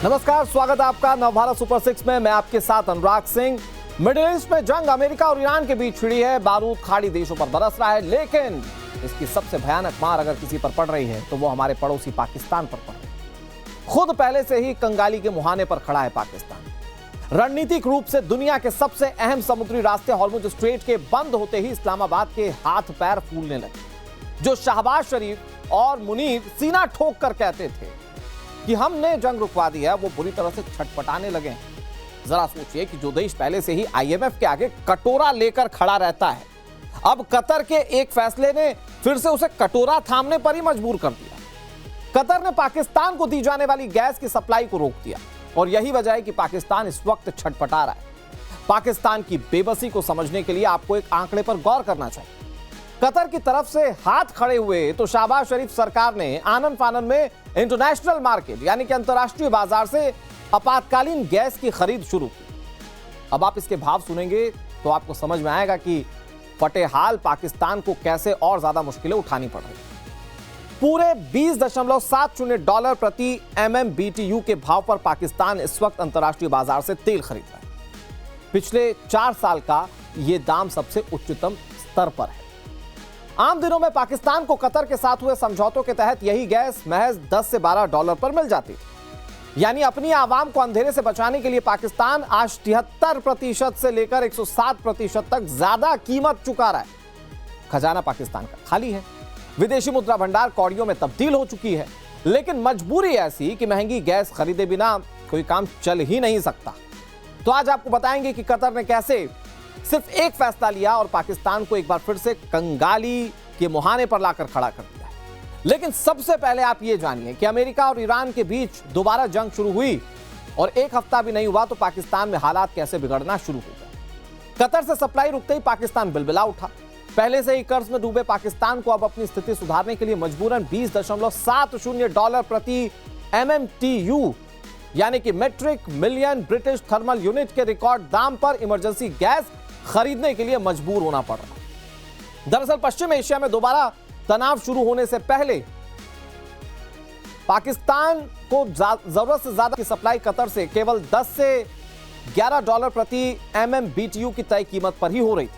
नमस्कार, स्वागत है आपका नवभारत सुपर 6 में। मैं आपके साथ अनुराग सिंह। मिडिल ईस्ट में जंग अमेरिका और ईरान के बीच छिड़ी है। बारूद खाड़ी देशों पर बरस रहा है, लेकिन इसकी सबसे भयानक मार अगर किसी पर पड़ रही है तो वो हमारे पड़ोसी पाकिस्तान पर पड़ रही है। खुद पहले से ही कंगाली के मुहाने पर खड़ा है पाकिस्तान। रणनीतिक रूप से दुनिया के सबसे अहम समुद्री रास्ते हॉर्मुज स्ट्रेट के बंद होते ही इस्लामाबाद के हाथ पैर फूलने लगे। जो शहबाज शरीफ और मुनीर सीना ठोक कर कहते थे कि हमने जंग रुकवा दी है, वो बुरी तरह से छटपटाने लगे हैं। जरा सोचिए कि जो देश पहले से ही IMF के आगे कटोरा लेकर खड़ा रहता है, अब कतर के एक फैसले ने फिर से उसे कटोरा थामने पर ही मजबूर कर दिया। कतर ने पाकिस्तान को दी जाने वाली गैस की सप्लाई को रोक दिया और यही वजह है कि पाकिस्तान इस वक्त छटपटा रहा है। पाकिस्तान की बेबसी को समझने के लिए आपको एक आंकड़े पर गौर करना चाहिए। कतर की तरफ से हाथ खड़े हुए तो शहबाज शरीफ सरकार ने आनन फानन में इंटरनेशनल मार्केट यानी कि अंतर्राष्ट्रीय बाजार से आपातकालीन गैस की खरीद शुरू की। अब आप इसके भाव सुनेंगे तो आपको समझ में आएगा कि फटेहाल पाकिस्तान को कैसे और ज्यादा मुश्किलें उठानी पड़ रही। पूरे $20.70 प्रति MMBTU के भाव पर पाकिस्तान इस वक्त अंतर्राष्ट्रीय बाजार से तेल खरीद रहा है। पिछले 4 साल का यह दाम सबसे उच्चतम स्तर पर है। आम दिनों में पाकिस्तान को कतर के साथ हुए समझौतों के तहत यही गैस महज $10 से $12 पर मिल जाती थी। यानी अपनी आवाम को अंधेरे से बचाने के लिए पाकिस्तान आज 73% से लेकर 107% तक ज्यादा कीमत चुका रहा है। खजाना पाकिस्तान का खाली है, विदेशी मुद्रा भंडार कौड़ियों में तब्दील हो चुकी है, लेकिन मजबूरी ऐसी कि महंगी गैस खरीदे बिना कोई काम चल ही नहीं सकता। तो आज आपको बताएंगे कि कतर ने कैसे सिर्फ एक फैसला लिया और पाकिस्तान को एक बार फिर से कंगाली के मुहाने पर लाकर खड़ा कर दिया है। लेकिन सबसे पहले आप ये जानिए कि अमेरिका और ईरान के बीच दोबारा जंग शुरू हुई और एक हफ्ता भी नहीं हुआ तो पाकिस्तान में हालात कैसे बिगड़ना शुरू हो गए। कतर से सप्लाई रुकते ही पाकिस्तान बिलबिला उठा। पहले से ही कर्ज में डूबे पाकिस्तान को अब अपनी स्थिति सुधारने के लिए मजबूरन $20.70 प्रति MMTU यानी कि metric million British thermal unit के रिकॉर्ड दाम पर इमरजेंसी गैस खरीदने के लिए मजबूर होना पड़ रहा। दरअसल पश्चिम एशिया में दोबारा तनाव शुरू होने से पहले पाकिस्तान को जरूरत से ज्यादा की सप्लाई कतर से केवल $10 से $11 प्रति MMBTU की तय कीमत पर ही हो रही थी।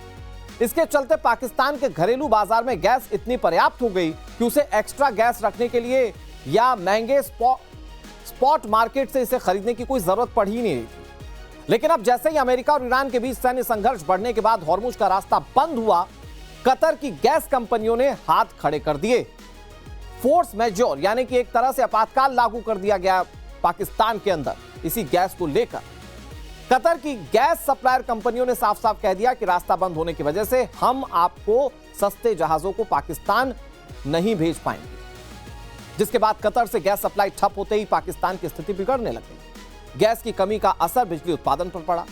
इसके चलते पाकिस्तान के घरेलू बाजार में गैस इतनी पर्याप्त हो गई कि उसे एक्स्ट्रा गैस रखने के लिए या महंगे स्पॉट मार्केट से इसे खरीदने की कोई जरूरत पड़ ही नहीं रही थी। लेकिन अब जैसे ही अमेरिका और ईरान के बीच सैन्य संघर्ष बढ़ने के बाद हॉर्मुज का रास्ता बंद हुआ, कतर की गैस कंपनियों ने हाथ खड़े कर दिए। फोर्स मेजोर यानी कि एक तरह से आपातकाल लागू कर दिया गया पाकिस्तान के अंदर इसी गैस को लेकर। कतर की गैस सप्लायर कंपनियों ने साफ साफ कह दिया कि रास्ता बंद होने की वजह से हम आपको सस्ते जहाजों को पाकिस्तान नहीं भेज पाएंगे, जिसके बाद कतर से गैस सप्लाई ठप होते ही पाकिस्तान की स्थिति बिगड़ने लग गई। गैस की कमी का असर बिजली उत्पादन पर पड़ा,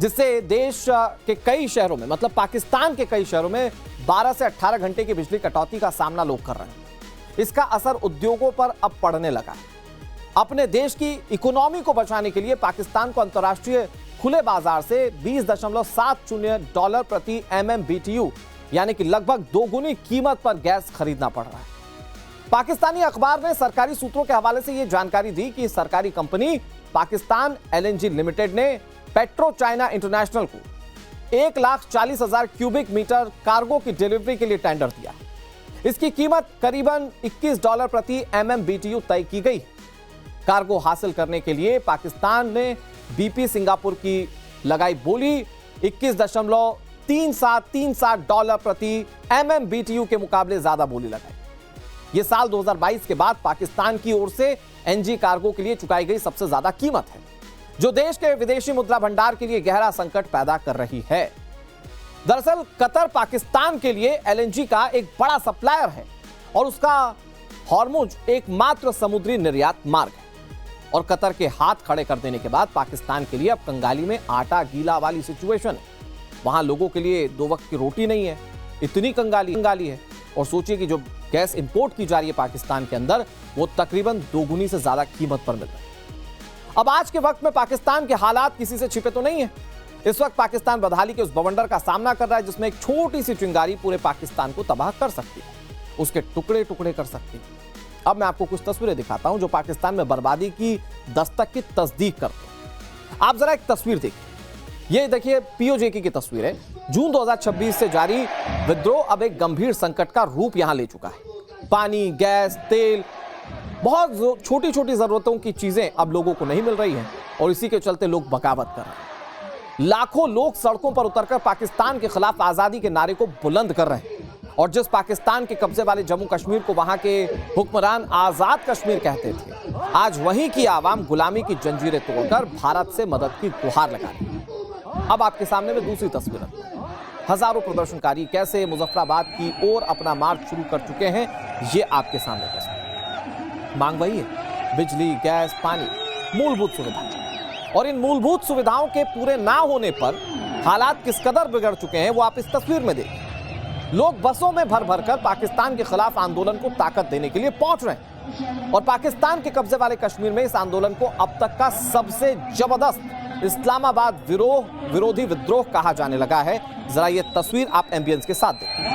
जिससे देश के कई शहरों में मतलब पाकिस्तान के कई शहरों में 12 से 18 घंटे की बिजली कटौती का सामना लोग कर रहे हैं। इसका असर उद्योगों पर अब पड़ने लगा है। अपने देश की इकोनॉमी को बचाने के लिए पाकिस्तान को अंतर्राष्ट्रीय खुले बाजार से $20.70 प्रति MMBTU यानी कि लगभग दोगुनी कीमत पर गैस खरीदना पड़ रहा है। पाकिस्तानी अखबार ने सरकारी सूत्रों के हवाले से यह जानकारी दी कि सरकारी कंपनी पाकिस्तान LNG लिमिटेड ने पेट्रो चाइना इंटरनेशनल को 1,40,000 क्यूबिक मीटर कार्गो की डिलीवरी के लिए टेंडर दिया। इसकी कीमत करीबन $21 प्रति MMBTU तय की गई। कार्गो हासिल करने के लिए पाकिस्तान ने BP सिंगापुर की लगाई बोली $21.37 प्रति MMBTU के मुकाबले ज्यादा बोली लगाई। यह साल 2022 के बाद पाकिस्तान की ओर से NG कार्गो के लिए चुकाई गई सबसे ज्यादा कीमत है, जो देश के विदेशी मुद्रा भंडार के लिए गहरा संकट पैदा कर रही है। दरअसल कतर पाकिस्तान के लिए LNG का एक बड़ा सप्लायर है और उसका हॉर्मुज एकमात्र समुद्री निर्यात मार्ग है। और कतर के हाथ खड़े कर देने के बाद पाकिस्तान के लिए अब कंगाली में आटा गीला वाली सिचुएशन है। वहां लोगों के लिए 2 वक्त की रोटी नहीं है, इतनी कंगाली है। और सोचिए कि जो गैस इंपोर्ट की जा रही है पाकिस्तान के अंदर, वो तकरीबन दोगुनी से ज्यादा कीमत पर मिल रहा है। अब आज के वक्त में पाकिस्तान के हालात किसी से छिपे तो नहीं है। इस वक्त पाकिस्तान बदहाली के उस बवंडर का सामना कर रहा है जिसमें एक छोटी सी चिंगारी पूरे पाकिस्तान को तबाह कर सकती है, उसके टुकड़े टुकड़े कर सकती है। अब मैं आपको कुछ तस्वीरें दिखाता हूं जो पाकिस्तान में बर्बादी की दस्तक की तस्दीक करते हैं। आप जरा एक तस्वीर देखिए, ये देखिए पीओजेके की तस्वीर है। जून 2026 से जारी विद्रोह अब एक गंभीर संकट का रूप यहां ले चुका है। पानी, गैस, तेल, बहुत छोटी छोटी जरूरतों की चीजें अब लोगों को नहीं मिल रही हैं और इसी के चलते लोग बगावत कर रहे हैं। लाखों लोग सड़कों पर उतरकर पाकिस्तान के खिलाफ आजादी के नारे को बुलंद कर रहे हैं और जिस पाकिस्तान के कब्जे वाले जम्मू कश्मीर को वहां के हुक्मरान आजाद कश्मीर कहते थे, आज वहीं की आवाम गुलामी की जंजीरें तोड़कर भारत से मदद की गुहार लगा रही है। अब आपके सामने में दूसरी तस्वीर है। हजारों प्रदर्शनकारी कैसे मुजफ्फराबाद की ओर अपना मार्च शुरू कर चुके हैं, ये आपके सामने तस्वीर। मांग वही है, बिजली, गैस, पानी, मूलभूत सुविधाएं। और इन मूलभूत सुविधाओं के पूरे ना होने पर हालात किस कदर बिगड़ चुके हैं वो आप इस तस्वीर में देखिए। लोग बसों में भर भर कर पाकिस्तान के खिलाफ आंदोलन को ताकत देने के लिए पहुंच रहे हैं और पाकिस्तान के कब्जे वाले कश्मीर में इस आंदोलन को अब तक का सबसे जबरदस्त इस्लामाबाद विरोधी विद्रोह कहा जाने लगा है। जरा ये तस्वीर आप एम्बियंस के साथ देखिए।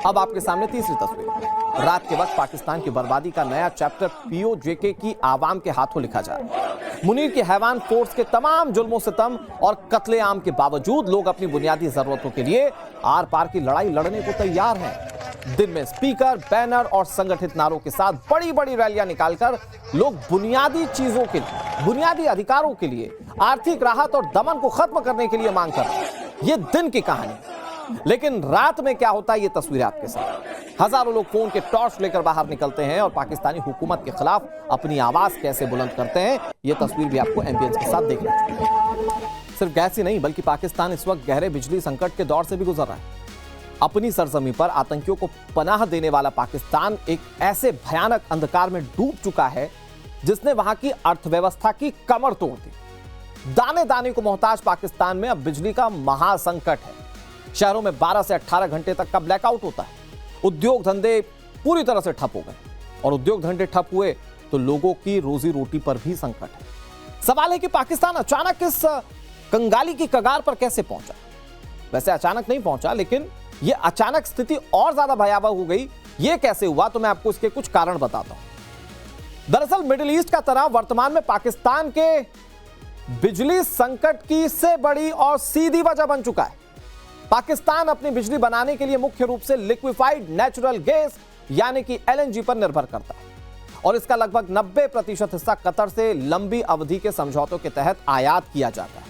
अब आपके सामने तीसरी तस्वीर। रात के वक्त पाकिस्तान की बर्बादी का नया चैप्टर पीओजेके की आवाम के हाथों लिखा जा रहा है। मुनीर की हैवान फोर्स के तमाम जुल्मों सितम और कत्लेआम के बावजूद लोग अपनी बुनियादी जरूरतों के लिए आर पार की लड़ाई लड़ने को तैयार हैं। दिन में स्पीकर, बैनर और संगठित नारों के साथ बड़ी बड़ी रैलियां निकालकर लोग बुनियादी चीजों के लिए, बुनियादी अधिकारों के लिए, आर्थिक राहत और दमन को खत्म करने के लिए मांग कर रहे हैं। ये दिन की कहानी। लेकिन रात में क्या होता है ये तस्वीर आपके साथ। हजारों लोग फोन के टॉर्च लेकर बाहर निकलते हैं और पाकिस्तानी हुकूमत के खिलाफ अपनी आवाज कैसे बुलंद करते हैं ये तस्वीर भी आपको एम्बियंस के साथ देखना चाहिए। सिर्फ गैस ही नहीं बल्कि पाकिस्तान इस वक्त गहरे बिजली संकट के दौर से भी गुजर रहा है। अपनी सरजमी पर आतंकियों को पनाह देने वाला पाकिस्तान एक ऐसे भयानक अंधकार में डूब चुका है जिसने वहां की अर्थव्यवस्था की कमर तोड़ दी। दाने दाने को मोहताज पाकिस्तान में अब बिजली का महासंकट है। शहरों में 12 से 18 घंटे तक का ब्लैकआउट होता है। उद्योग धंधे पूरी तरह से ठप हो गए और उद्योग धंधे ठप हुए तो लोगों की रोजी रोटी पर भी संकट है। सवाल है कि पाकिस्तान अचानक इस कंगाली की कगार पर कैसे पहुंचा। वैसे अचानक नहीं पहुंचा, लेकिन यह अचानक स्थिति और ज्यादा भयावह हो गई। यह कैसे हुआ तो मैं आपको इसके कुछ कारण बताता हूं। दरअसल मिडिल ईस्ट का तनाव वर्तमान में पाकिस्तान के बिजली संकट की इससे बड़ी और सीधी वजह बन चुका है। पाकिस्तान अपनी बिजली बनाने के लिए मुख्य रूप से लिक्विफाइड नेचुरल गैस यानी कि एलएनजी पर निर्भर करता है और इसका लगभग 90% हिस्सा कतर से लंबी अवधि के समझौतों के तहत आयात किया जाता है।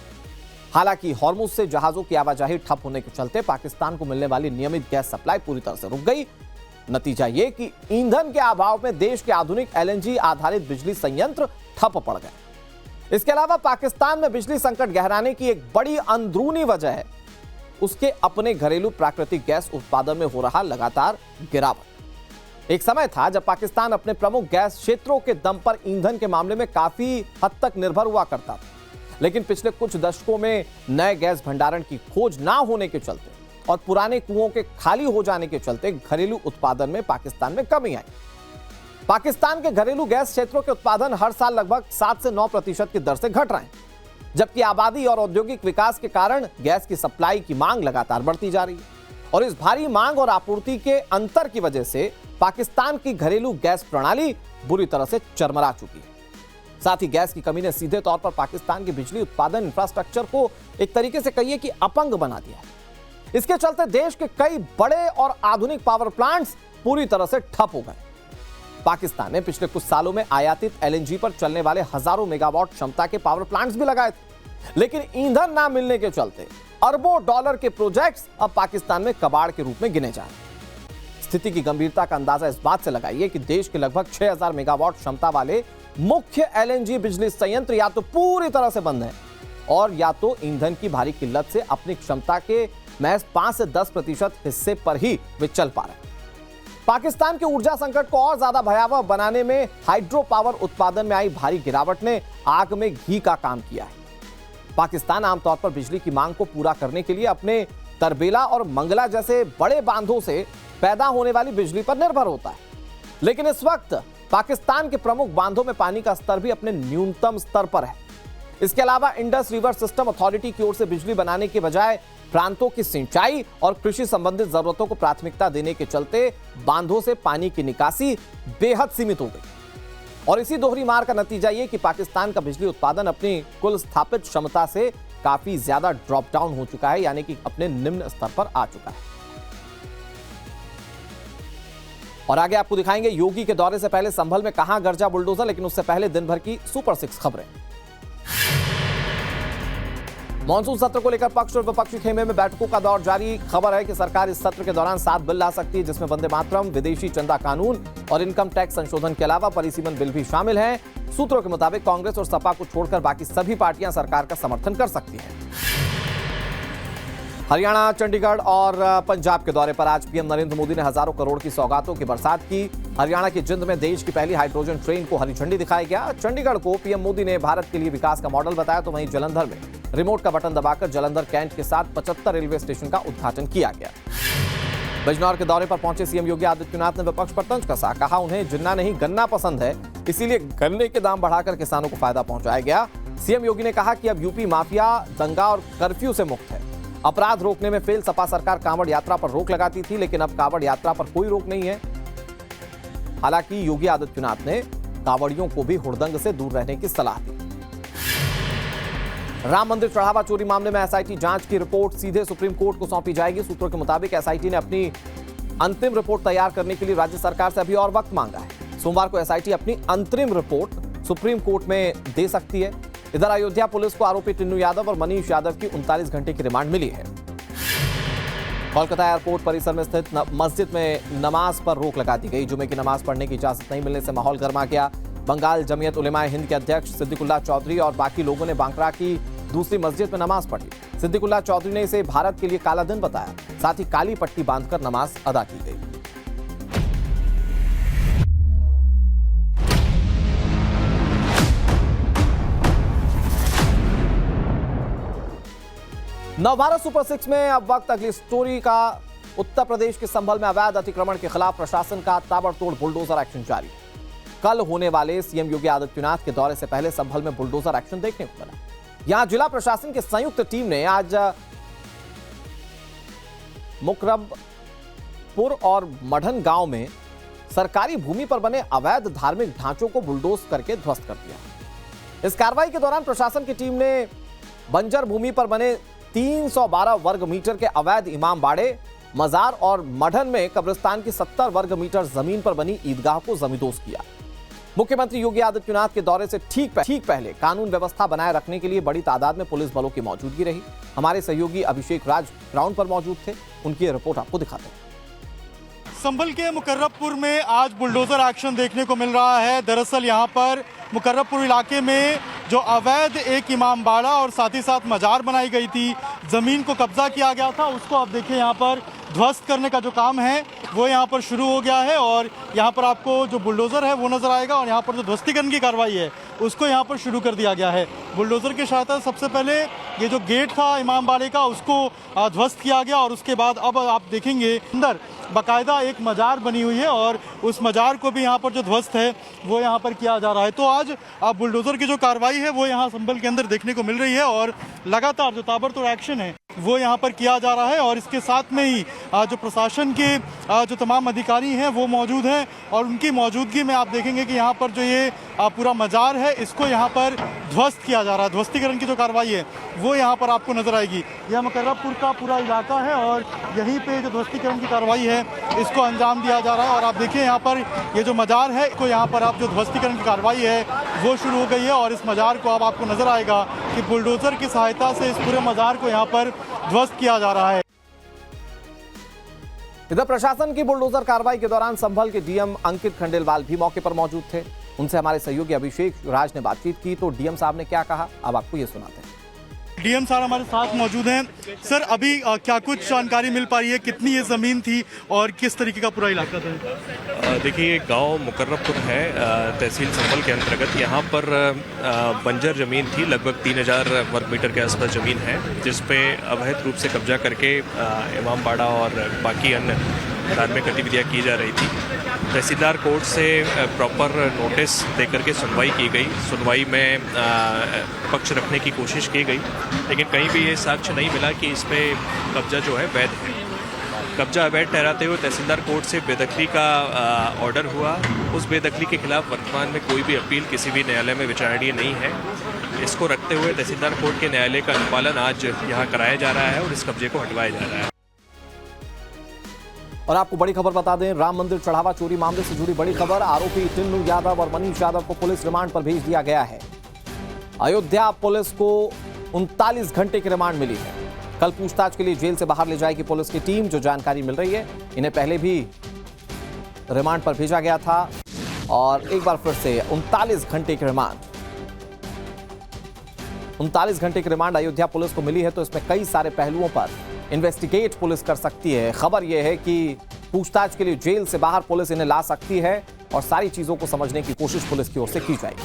हालांकि हॉर्मुज से जहाजों की आवाजाही ठप होने के चलते पाकिस्तान को मिलने वाली नियमित गैस सप्लाई पूरी तरह से रुक गई। नतीजा यह कि ईंधन के अभाव में देश के आधुनिक एलएनजी आधारित बिजली संयंत्र ठप पड़ गए। इसके अलावा पाकिस्तान में बिजली संकट गहराने की एक बड़ी अंदरूनी वजह है उसके अपने घरेलू प्राकृतिक गैस उत्पादन में हो रहा लगातार गिरावट। एक समय था जब पाकिस्तान अपने प्रमुख गैस क्षेत्रों के दम पर ईंधन के मामले में काफी हद तक निर्भर हुआ करता था, लेकिन पिछले कुछ दशकों में नए गैस भंडारण की खोज ना होने के चलते और पुराने कुओं के खाली हो जाने के चलते घरेलू उत्पादन में पाकिस्तान में कमी आई। पाकिस्तान के घरेलू गैस क्षेत्रों के उत्पादन हर साल लगभग 7 से 9% की दर से घट रहे हैं, जबकि आबादी और औद्योगिक विकास के कारण गैस की सप्लाई की मांग लगातार बढ़ती जा रही है और इस भारी मांग और आपूर्ति के अंतर की वजह से पाकिस्तान की घरेलू गैस प्रणाली बुरी तरह से चरमरा चुकी है। साथ ही गैस की कमी ने सीधे तौर पर पाकिस्तान के बिजली उत्पादन इंफ्रास्ट्रक्चर को एक तरीके से कहिए कि अपंग बना दिया है। इसके चलते देश के कई बड़े और आधुनिक पावर प्लांट्स पूरी तरह से ठप हो गए। पाकिस्तान ने पिछले कुछ सालों में आयातित एलएनजी पर चलने वाले हजारों मेगावाट क्षमता के पावर प्लांट्स भी लगाए थे, लेकिन ईंधन ना मिलने के चलते अरबों डॉलर के प्रोजेक्ट्स अब पाकिस्तान में कबाड़ के रूप में गिने जा रहे हैं। स्थिति की गंभीरता का अंदाजा इस बात से लगाइए कि देश के लगभग 6000 मेगावाट क्षमता वाले मुख्य एलएनजी बिजली संयंत्र या तो पूरी तरह से बंद हैं और या तो ईंधन की भारी किल्लत से अपनी क्षमता के महज 5 से 10% हिस्से पर ही वे चल पा रहे हैं। पाकिस्तान के ऊर्जा संकट को और ज्यादा भयावह बनाने में हाइड्रो पावर उत्पादन में आई भारी गिरावट ने आग में घी का काम किया है। पाकिस्तान आमतौर पर बिजली की मांग को पूरा करने के लिए अपने तरबेला और मंगला जैसे बड़े बांधों से पैदा होने वाली बिजली पर निर्भर होता है, लेकिन इस वक्त पाकिस्तान के प्रमुख बांधों में पानी का स्तर भी अपने न्यूनतम स्तर पर है। इसके अलावा इंडस रिवर सिस्टम अथॉरिटी की ओर से बिजली बनाने के बजाय प्रांतों की सिंचाई और कृषि संबंधित जरूरतों को प्राथमिकता देने के चलते बांधों से पानी की निकासी बेहद सीमित हो गई। और इसी दोहरी मार का नतीजा ये कि पाकिस्तान का बिजली उत्पादन अपनी कुल स्थापित क्षमता से काफी ज्यादा ड्रॉप डाउन हो चुका है, यानी कि अपने निम्न स्तर पर आ चुका है। और आगे आपको दिखाएंगे योगी के दौरे से पहले संभल में कहां गरजा बुलडोजर, लेकिन उससे पहले दिन भर की सुपर 6 खबरें। मॉनसून सत्र को लेकर पक्ष और विपक्षी खेमे में बैठकों का दौर जारी। खबर है कि सरकार इस सत्र के दौरान 7 बिल ला सकती है, जिसमें वंदे मातरम, विदेशी चंदा कानून और इनकम टैक्स संशोधन के अलावा परिसीमन बिल भी शामिल हैं। सूत्रों के मुताबिक कांग्रेस और सपा को छोड़कर बाकी सभी पार्टियां सरकार का समर्थन कर सकती हैं। हरियाणा, चंडीगढ़ और पंजाब के दौरे पर आज पीएम नरेंद्र मोदी ने हजारों करोड़ की सौगातों की बरसात की। हरियाणा की जिंद में देश की पहली हाइड्रोजन ट्रेन को हरी झंडी दिखाया गया। चंडीगढ़ को पीएम मोदी ने भारत के लिए विकास का मॉडल बताया, तो वहीं जालंधर में रिमोट का बटन दबाकर जालंधर कैंट के साथ 75 रेलवे स्टेशन का उद्घाटन किया गया। बिजनौर के दौरे पर पहुंचे सीएम योगी आदित्यनाथ ने विपक्ष पर तंज कसा। कहा उन्हें जिन्ना नहीं गन्ना पसंद है, इसीलिए गन्ने के दाम बढ़ाकर किसानों को फायदा पहुंचाया गया। सीएम योगी ने कहा कि अब यूपी माफिया, दंगा और कर्फ्यू से मुक्त है। अपराध रोकने में फेल सपा सरकार कांवड़ यात्रा पर रोक लगाती थी, लेकिन अब कांवड़ यात्रा पर कोई रोक नहीं है। हालांकि योगी आदित्यनाथ ने कांवड़ियों को भी हुड़दंग से दूर रहने की सलाह दी। राम मंदिर चढ़ावा चोरी मामले में एसआईटी जांच की रिपोर्ट सीधे सुप्रीम कोर्ट को सौंपी जाएगी। सूत्रों के मुताबिक एसआईटी ने अपनी अंतिम रिपोर्ट तैयार करने के लिए राज्य सरकार से अभी और वक्त मांगा है। सोमवार को एसआईटी अपनी अंतरिम रिपोर्ट सुप्रीम कोर्ट में दे सकती है। इधर अयोध्या पुलिस को आरोपी टिन्नू यादव और मनीष यादव की 39 घंटे की रिमांड मिली है। कोलकाता एयरपोर्ट परिसर में स्थित मस्जिद में नमाज पर रोक लगा दी गई। जुमे की नमाज पढ़ने की इजाजत नहीं मिलने से माहौल गर्मा गया। बंगाल जमीयत उलेमाए हिंद के अध्यक्ष सिद्दीकुल्लाह चौधरी और बाकी लोगों ने बांकरा की दूसरी मस्जिद में नमाज पढ़ी। सिद्दीकुल्लाह चौधरी ने इसे भारत के लिए काला दिन बताया, साथ ही काली पट्टी बांधकर नमाज अदा की गई। नवभारत सुपर 6 में अब वक्त अगली स्टोरी का। उत्तर प्रदेश के संभल में अवैध अतिक्रमण के खिलाफ प्रशासन का ताबड़तोड़ बुलडोजर एक्शन जारी। कल होने वाले सीएम योगी आदित्यनाथ के दौरे से पहले संभल में बुलडोजर एक्शन देखने को मिला। यहां जिला प्रशासन की संयुक्त टीम ने आज मुकरबपुर और मढ़न गांव में सरकारी भूमि पर बने अवैध धार्मिक ढांचों को बुलडोज करके ध्वस्त कर दिया। इस कार्रवाई के दौरान प्रशासन की टीम ने बंजर भूमि पर बने 312 वर्ग मीटर के अवैध इमाम बाड़े, मजार और मढ़न में कब्रिस्तान की 70 वर्ग मीटर जमीन पर बनी ईदगाह को जमींदोज किया। मुख्यमंत्री योगी आदित्यनाथ के दौरे से ठीक पहले कानून व्यवस्था बनाए रखने के लिए बड़ी तादाद में पुलिस बलों की मौजूदगी रही। हमारे सहयोगी अभिषेक राज ग्राउंड पर मौजूद थे, उनकी रिपोर्ट आपको दिखाते हैं। संभल के मुकर्रबपुर में आज बुलडोजर एक्शन देखने को मिल रहा है। दरअसल यहाँ पर मुकर्रबपुर इलाके में जो अवैध एक इमाम बाड़ा और साथ ही साथ मजार बनाई गई थी, ज़मीन को कब्जा किया गया था, उसको अब देखिए यहाँ पर ध्वस्त करने का जो काम है वो यहाँ पर शुरू हो गया है। और यहाँ पर आपको जो बुलडोज़र है वो नज़र आएगा और यहाँ पर जो ध्वस्तीकरण की कार्रवाई है उसको यहाँ पर शुरू कर दिया गया है। बुलडोज़र की सहायता से सबसे पहले ये जो गेट था इमाम बाड़े का उसको ध्वस्त किया गया और उसके बाद अब आप देखेंगे अंदर बाकायदा एक मजार बनी हुई है और उस मजार को भी यहाँ पर जो ध्वस्त है वो यहाँ पर किया जा रहा है। तो आज बुलडोज़र की जो कार्रवाई है वो यहाँ संभल के अंदर देखने को मिल रही है और लगातार जो ताबड़तोड़ एक्शन है वो यहाँ पर किया जा रहा है। और इसके साथ में ही जो प्रशासन के जो तमाम अधिकारी हैं वो मौजूद हैं और उनकी मौजूदगी में आप देखेंगे कि यहाँ पर जो ये पूरा मजार है इसको यहाँ पर ध्वस्त किया जा रहा है। ध्वस्तीकरण की जो कार्रवाई है वो यहाँ पर आपको नजर आएगी। यह मुकर्रबपुर का पूरा इलाका है और यहीं पे जो ध्वस्तीकरण की कार्रवाई है इसको अंजाम दिया जा रहा है। और आप देखिए यहाँ पर ये जो मजार है इसको यहाँ पर आप जो ध्वस्तीकरण की कार्रवाई है वो शुरू हो गई है और इस मजार को अब आपको नजर आएगा कि बुलडोजर की सहायता से इस पूरे मजार को यहाँ पर ध्वस्त किया जा रहा है। इधर प्रशासन की बुलडोजर कार्रवाई के दौरान संभल के डीएम अंकित खंडेलवाल भी मौके पर मौजूद थे। उनसे हमारे सहयोगी अभिषेक राज ने बातचीत की, तो डीएम साहब ने क्या कहा अब आपको ये सुनाते हैं। डीएम साहब हमारे साथ मौजूद हैं। सर अभी क्या कुछ जानकारी मिल पा रही है, कितनी ये ज़मीन थी और किस तरीके का पूरा इलाका था? देखिए ये गांव मुकर्रबपुर है, तहसील संभल के अंतर्गत। यहाँ पर बंजर ज़मीन थी, लगभग 3000 वर्ग मीटर के आसपास ज़मीन है, जिस पे अवैध रूप से कब्जा करके इमाम बाड़ा और बाकी अन्य धार्मिक गतिविधियाँ की जा रही थी। तहसीलदार कोर्ट से प्रॉपर नोटिस देकर के सुनवाई की गई। सुनवाई में पक्ष रखने की कोशिश की गई, लेकिन कहीं भी ये साक्ष्य नहीं मिला कि इस पे कब्जा जो है वैध है। कब्जा अवैध ठहराते हुए तहसीलदार कोर्ट से बेदखली का ऑर्डर हुआ। उस बेदखली के खिलाफ वर्तमान में कोई भी अपील किसी भी न्यायालय में विचारणीय नहीं है। इसको रखते हुए तहसीलदार कोर्ट के न्यायालय का अनुपालन आज यहाँ कराया जा रहा है और इस कब्जे को हटवाया जा रहा है। और आपको बड़ी खबर बता दें, राम मंदिर चढ़ावा चोरी मामले से जुड़ी बड़ी खबर। आरोपी टिन्नू यादव और मनीष यादव को पुलिस रिमांड पर भेज दिया गया है। अयोध्या पुलिस को 39 घंटे की रिमांड मिली है। कल पूछताछ के लिए जेल से बाहर ले जाएगी पुलिस की टीम, जो जानकारी मिल रही है। इन्हें पहले भी रिमांड पर भेजा गया था और एक बार फिर से 39 घंटे की रिमांड 39 घंटे की रिमांड अयोध्या पुलिस को मिली है। तो इसमें कई सारे पहलुओं पर इन्वेस्टिगेट पुलिस कर सकती है। खबर यह है कि पूछताछ के लिए जेल से बाहर पुलिस इन्हें ला सकती है और सारी चीजों को समझने की कोशिश पुलिस की ओर से की जाएगी।